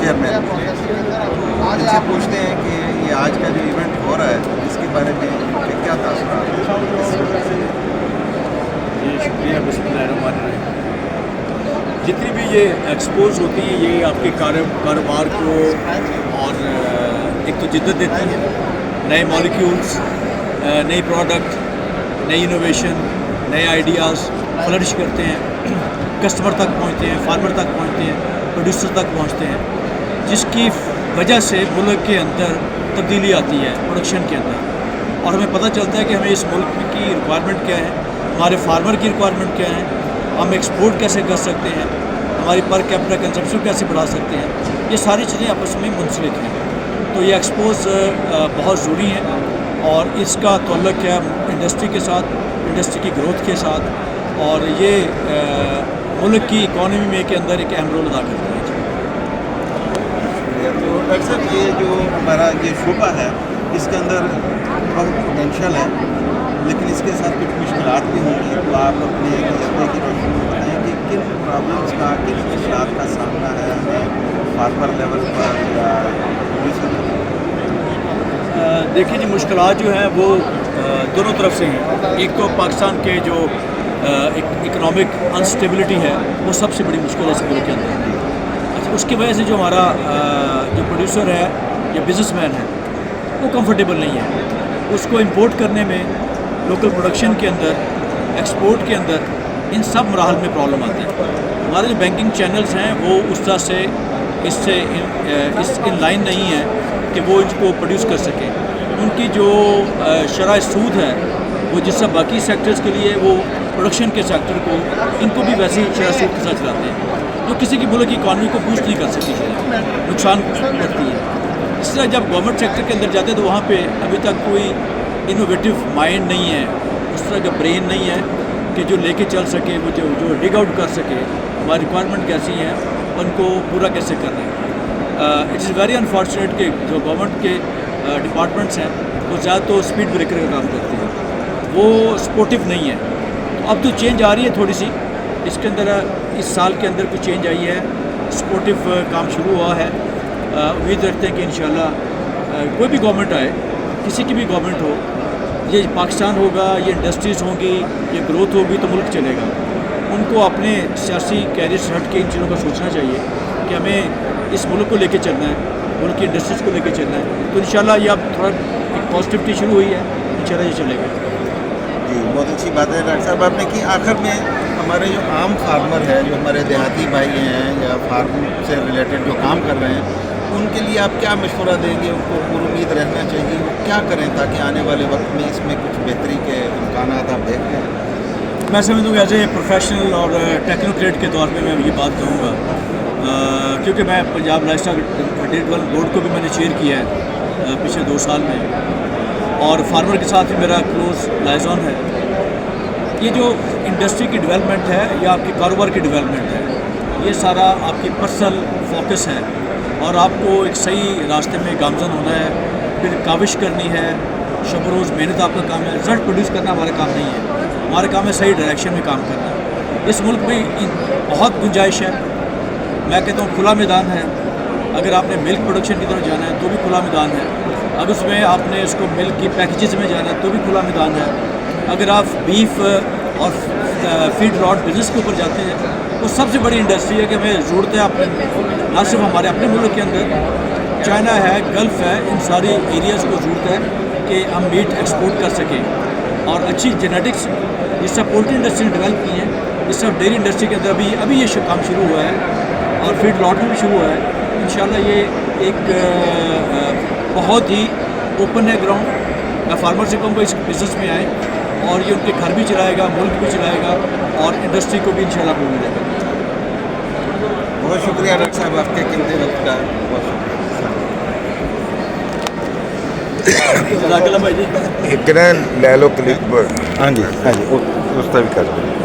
Chairman تھے، ان سے پوچھتے ہیں کہ یہ آج کا جو ایونٹ ہو رہا ہے اس کے بارے میں کہ کیا تاثرات ہیں؟ جی شکریہ، بسم اللہ الرحمن الرحیم۔ جتنی بھی یہ ایکسپوز ہوتی ہیں یہ آپ کے کاروبار کو اور ایک تو جدت دیتی ہیں، نئے مالیکیولز، نئی پروڈکٹ، نئی انوویشن، نئے آئیڈیاز فلرش کرتے ہیں، کسٹمر تک پہنچتے ہیں، فارمر تک پہنچتے ہیں، پروڈیوسر تک پہنچتے ہیں، جس کی وجہ سے ملک کے اندر تبدیلی آتی ہے پروڈکشن کے اندر، اور ہمیں پتہ چلتا ہے کہ ہمیں اس ملک کی ریکوائرمنٹ کیا ہے، ہمارے فارمر کی ریکوائرمنٹ کیا ہے، ہم ایکسپورٹ کیسے کر سکتے ہیں، ہماری پر کیپٹا کنزمپشن کیسے بڑھا سکتے ہیں، یہ ساری چیزیں آپس میں منسلک ہیں۔ تو یہ ایکسپوز بہت ضروری ہے اور اس کا تعلق ہے انڈسٹری کے ساتھ، انڈسٹری کی گروتھ کے ساتھ، اور یہ ملک کی اکانومی میں کے اندر ایک اہم رول ادا کرتی ہے۔ تو ڈاکٹر صاحب یہ جو ہمارا یہ شعبہ ہے اس کے اندر بہت پوٹینشیل ہے، لیکن اس کے ساتھ کچھ مشکلات بھی ہوں گی، تو آپ اپنے تجربے کی روشنی میں بتائیں کہ کن پرابلمس کا، کن مشکلات کا سامنا ہے ہمیں فارمر لیول پر یا پروڈیوسر لیول پر؟ دیکھیے جی، مشکلات جو ہیں وہ دونوں طرف سے ہیں۔ ایک تو پاکستان کے جو اکنامک انسٹیبلٹی ہے وہ سب سے بڑی مشکل ہے اس ملک کے اندر۔ اچھا، اس کی وجہ سے جو ہمارا جو پروڈیوسر ہے یا بزنس مین ہے وہ کمفرٹیبل نہیں ہے، اس کو امپورٹ کرنے میں، لوکل پروڈکشن کے اندر، ایکسپورٹ کے اندر، ان سب مراحل میں پرابلم آتی ہے۔ ہمارے جو بینکنگ چینلز ہیں وہ اس طرح سے اس ان لائن نہیں ہے کہ وہ ان کو پروڈیوس کر سکیں۔ ان کی جو شرح سود ہے وہ جس سے باقی سیکٹرز کے لیے وہ پروڈکشن کے سیکٹر کو، ان کو بھی ویسے ہی شرح سود کے ساتھ چلاتے ہیں، جو کسی کی ملک کی اکانومی کو بوسٹ نہیں کر سکتی ہے، نقصان کرتی ہے۔ اس طرح جب گورنمنٹ سیکٹر کے اندر جاتے ہیں تو وہاں پہ ابھی تک کوئی انوویٹو مائنڈ نہیں ہے، اس طرح کا برین نہیں ہے کہ جو لے کے چل سکے، وہ جو ڈگ آؤٹ کر سکے ہماری ریکوائرمنٹ کیسی ہیں، ان کو پورا کیسے کرنا ہے۔ اٹ از ویری انفارچونیٹ کہ جو گورنمنٹ کے ڈپارٹمنٹس ہیں وہ زیادہ تو اسپیڈ بریکر کا کام کرتے ہیں، وہ سپورٹیو نہیں ہے۔ تو اب تو چینج آ رہی ہے تھوڑی سی، اس کے اندر اس سال کے اندر کچھ چینج آئی ہے، سپورٹیو کام شروع ہوا ہے۔ امید رکھتے ہیں کہ انشاءاللہ کوئی بھی گورنمنٹ آئے، کسی کی بھی گورنمنٹ ہو، یہ پاکستان ہوگا، یہ انڈسٹریز ہوں گی، یہ گروتھ ہوگی تو ملک چلے گا۔ ان کو اپنے سیاسی کیریئر سے ہٹ کے ان چیزوں کا سوچنا چاہیے کہ ہمیں اس ملک کو لے کے چلنا ہے، ملک کی انڈسٹریز کو لے کے چلنا ہے۔ تو انشاءاللہ یہ اب تھوڑا ایک پازیٹیوٹی شروع ہوئی ہے، انشاءاللہ یہ چلے گا۔ جی، بہت اچھی بات ہے ڈاکٹر صاحب آپ نے کی۔ آخر میں ہمارے جو عام فارمر ہیں، جو ہمارے دیہاتی بھائی ہیں یا فارم سے ریلیٹڈ جو کام کر رہے ہیں، ان کے لیے آپ کیا مشورہ دیں گے؟ ان کو پر امید رہنا چاہیے، وہ کیا کریں تاکہ آنے والے وقت میں اس میں کچھ بہتری کے امکانات آپ دیکھتے ہیں؟ میں سمجھوں کہ ایز اے پروفیشنل اور ٹیکنوکریٹ کے طور پہ میں یہ بات کہوں گا، کیونکہ میں Punjab life stock development board کو بھی میں نے چیئر کیا ہے پچھلے 2 سال میں، اور فارمر کے ساتھ بھی میرا کلوز لائزون ہے۔ یہ جو انڈسٹری کی ڈیولپمنٹ ہے یا آپ کے کاروبار کی ڈیولپمنٹ ہے، یہ سارا آپ کی پرسنل فوکس ہے، اور آپ کو ایک صحیح راستے میں گامزن ہونا ہے، پھر کاوش کرنی ہے، شب روز محنت آپ کا کام ہے۔ رزلٹ پروڈیوس کرنا ہمارا کام نہیں ہے، ہمارا کام ہے صحیح ڈائریکشن میں کام کرنا۔ اس ملک میں بہت گنجائش ہے، میں کہتا ہوں کھلا میدان ہے۔ اگر آپ نے ملک پروڈکشن کی طرف جانا ہے تو بھی کھلا میدان ہے، اگر اس میں آپ نے اس کو ملک کی پیکیجز میں جانا ہے تو بھی کھلا میدان ہے، اگر آپ بیف اور فیڈ لاٹ بزنس کے اوپر جاتے ہیں تو سب سے بڑی انڈسٹری ہے کہ ہمیں ضرورت ہے اپنے، نہ صرف ہمارے اپنے ملک کے اندر، چائنا ہے، گلف ہے، ان ساری ایریاز کو ضرورت ہے کہ ہم میٹ ایکسپورٹ کر سکیں، اور اچھی جینیٹکس جس سے پولٹری انڈسٹری نے ڈیولپ کی ہیں، اس سے ڈیری انڈسٹری کے اندر ابھی یہ کام شروع ہوا ہے، اور فیڈ لاٹ میں بھی شروع ہوا ہے۔ انشاءاللہ یہ ایک بہت ہی اوپن ہے گراؤنڈ۔ میں فارمر سے کہوں گا اس بزنس میں آئیں، اور یہ ان کے گھر بھی چلائے گا، ملک بھی چلائے گا، اور انڈسٹری کو بھی انشاءاللہ کو ملے گا۔ بہت شکریہ ڈاکٹر صاحب آپ کے قیمتی وقت کا، بہت شکریہ۔ جزاک اللہ بھائی جی۔ ایک لے لو کلک پر، ہاں جی اس طرح بھی کر دیں۔